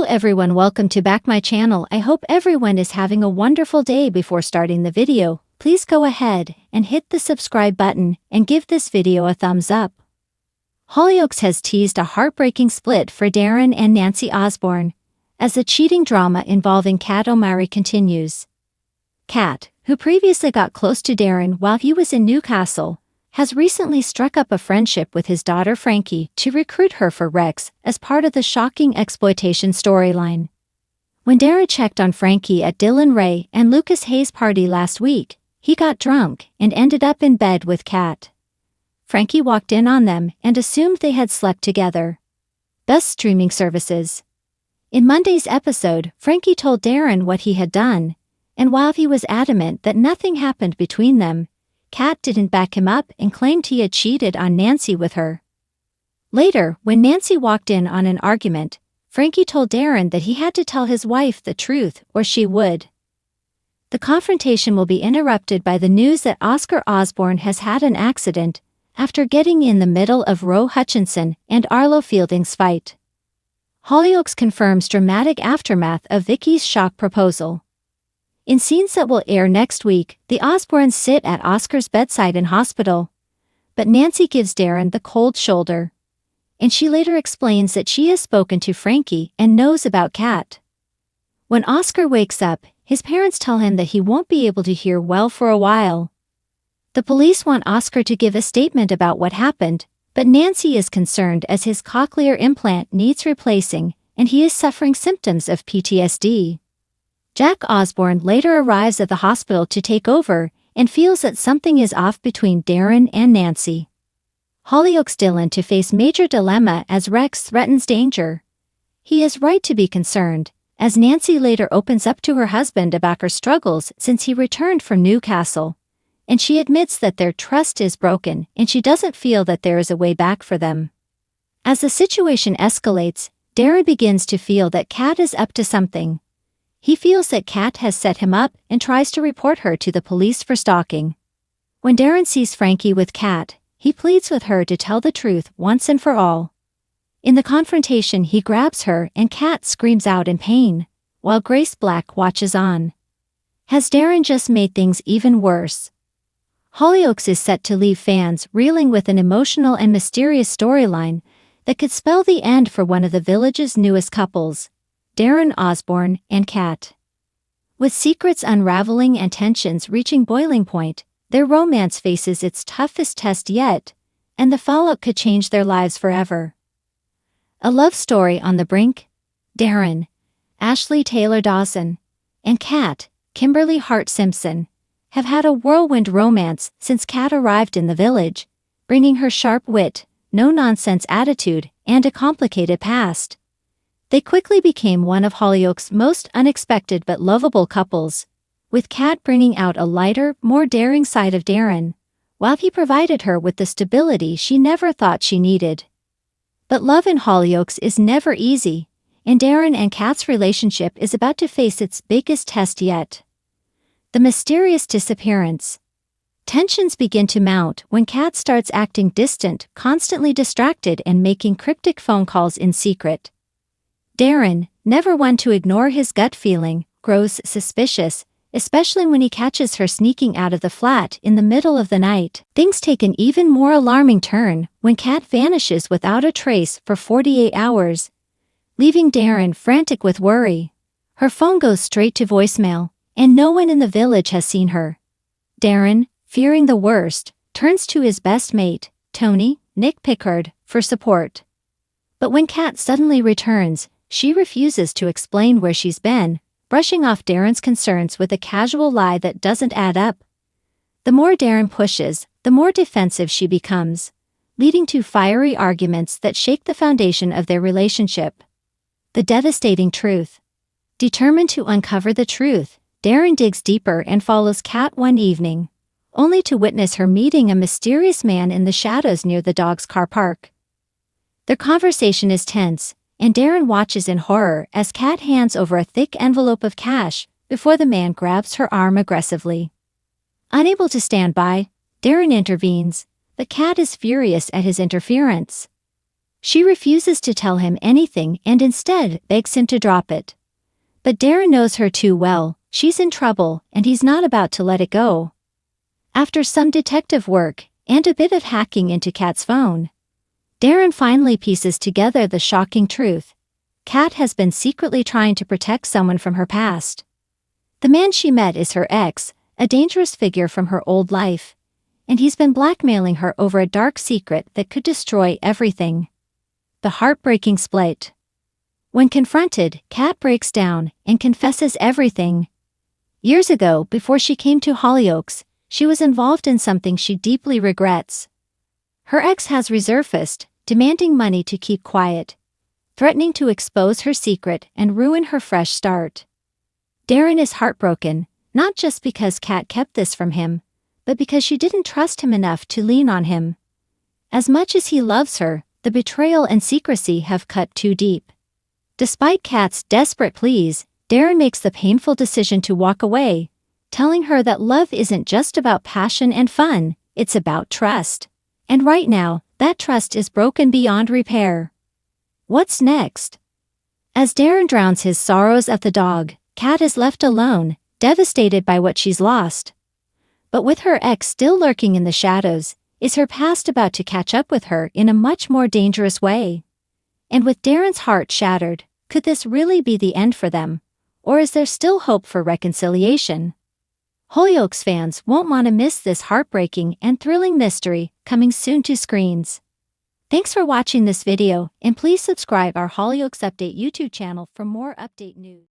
everyone, welcome to back my channel. I hope everyone is having a wonderful day. Before starting the video, please go ahead and hit the subscribe button and give this video a thumbs up. Hollyoaks has teased a heartbreaking split for Darren and Nancy Osborne, as the cheating drama involving Kat O'Mara continues. Kat, who previously got close to Darren while he was in Newcastle, has recently struck up a friendship with his daughter Frankie to recruit her for Rex as part of the shocking exploitation storyline. When Darren checked on Frankie at Dylan Ray and Lucas Hayes' party last week, he got drunk and ended up in bed with Kat. Frankie walked in on them and assumed they had slept together. Best streaming services. In Monday's episode, Frankie told Darren what he had done, and while he was adamant that nothing happened between them, Kat didn't back him up and claimed he had cheated on Nancy with her. Later, when Nancy walked in on an argument, Frankie told Darren that he had to tell his wife the truth or she would. The confrontation will be interrupted by the news that Oscar Osborne has had an accident after getting in the middle of Roe Hutchinson and Arlo Fielding's fight. Hollyoaks confirms dramatic aftermath of Vicky's shock proposal. In scenes that will air next week, the Osbournes sit at Oscar's bedside in hospital. But Nancy gives Darren the cold shoulder. And she later explains that she has spoken to Frankie and knows about Kat. When Oscar wakes up, his parents tell him that he won't be able to hear well for a while. The police want Oscar to give a statement about what happened, but Nancy is concerned as his cochlear implant needs replacing and he is suffering symptoms of PTSD. Jack Osborne later arrives at the hospital to take over and feels that something is off between Darren and Nancy. Hollyoaks Dylan to face major dilemma as Rex threatens danger. He is right to be concerned, as Nancy later opens up to her husband about her struggles since he returned from Newcastle, and she admits that their trust is broken and she doesn't feel that there is a way back for them. As the situation escalates, Darren begins to feel that Kat is up to something. He feels that Kat has set him up and tries to report her to the police for stalking. When Darren sees Frankie with Kat, he pleads with her to tell the truth once and for all. In the confrontation, he grabs her and Kat screams out in pain, while Grace Black watches on. Has Darren just made things even worse? Hollyoaks is set to leave fans reeling with an emotional and mysterious storyline that could spell the end for one of the village's newest couples, Darren Osborne and Kat. With secrets unraveling and tensions reaching boiling point, their romance faces its toughest test yet, and the fallout could change their lives forever. A love story on the brink? Darren, Ashley Taylor Dawson, and Kat, Kimberly Hart Simpson, have had a whirlwind romance since Kat arrived in the village, bringing her sharp wit, no-nonsense attitude, and a complicated past. They quickly became one of Hollyoaks' most unexpected but lovable couples, with Kat bringing out a lighter, more daring side of Darren, while he provided her with the stability she never thought she needed. But love in Hollyoaks is never easy, and Darren and Kat's relationship is about to face its biggest test yet. The mysterious disappearance. Tensions begin to mount when Kat starts acting distant, constantly distracted and making cryptic phone calls in secret. Darren, never one to ignore his gut feeling, grows suspicious, especially when he catches her sneaking out of the flat in the middle of the night. Things take an even more alarming turn when Kat vanishes without a trace for 48 hours, leaving Darren frantic with worry. Her phone goes straight to voicemail, and no one in the village has seen her. Darren, fearing the worst, turns to his best mate, Tony, Nick Pickard, for support. But when Kat suddenly returns, she refuses to explain where she's been, brushing off Darren's concerns with a casual lie that doesn't add up. The more Darren pushes, the more defensive she becomes, leading to fiery arguments that shake the foundation of their relationship. The devastating truth. Determined to uncover the truth, Darren digs deeper and follows Kat one evening, only to witness her meeting a mysterious man in the shadows near the dog's car park. Their conversation is tense, and Darren watches in horror as Kat hands over a thick envelope of cash before the man grabs her arm aggressively. Unable to stand by, Darren intervenes, but Kat is furious at his interference. She refuses to tell him anything and instead begs him to drop it. But Darren knows her too well, she's in trouble and he's not about to let it go. After some detective work and a bit of hacking into Kat's phone, Darren finally pieces together the shocking truth. Kat has been secretly trying to protect someone from her past. The man she met is her ex, a dangerous figure from her old life, and he's been blackmailing her over a dark secret that could destroy everything. The heartbreaking split. When confronted, Kat breaks down and confesses everything. Years ago, before she came to Hollyoaks, she was involved in something she deeply regrets. Her ex has resurfaced, demanding money to keep quiet, threatening to expose her secret and ruin her fresh start. Darren is heartbroken, not just because Kat kept this from him, but because she didn't trust him enough to lean on him. As much as he loves her, the betrayal and secrecy have cut too deep. Despite Kat's desperate pleas, Darren makes the painful decision to walk away, telling her that love isn't just about passion and fun, it's about trust. And right now, that trust is broken beyond repair. What's next? As Darren drowns his sorrows at the dog, Kat is left alone, devastated by what she's lost. But with her ex still lurking in the shadows, is her past about to catch up with her in a much more dangerous way? And with Darren's heart shattered, could this really be the end for them? Or is there still hope for reconciliation? Hollyoaks fans won't want to miss this heartbreaking and thrilling mystery coming soon to screens. Thanks for watching this video, and please subscribe our Hollyoaks Update YouTube channel for more update news.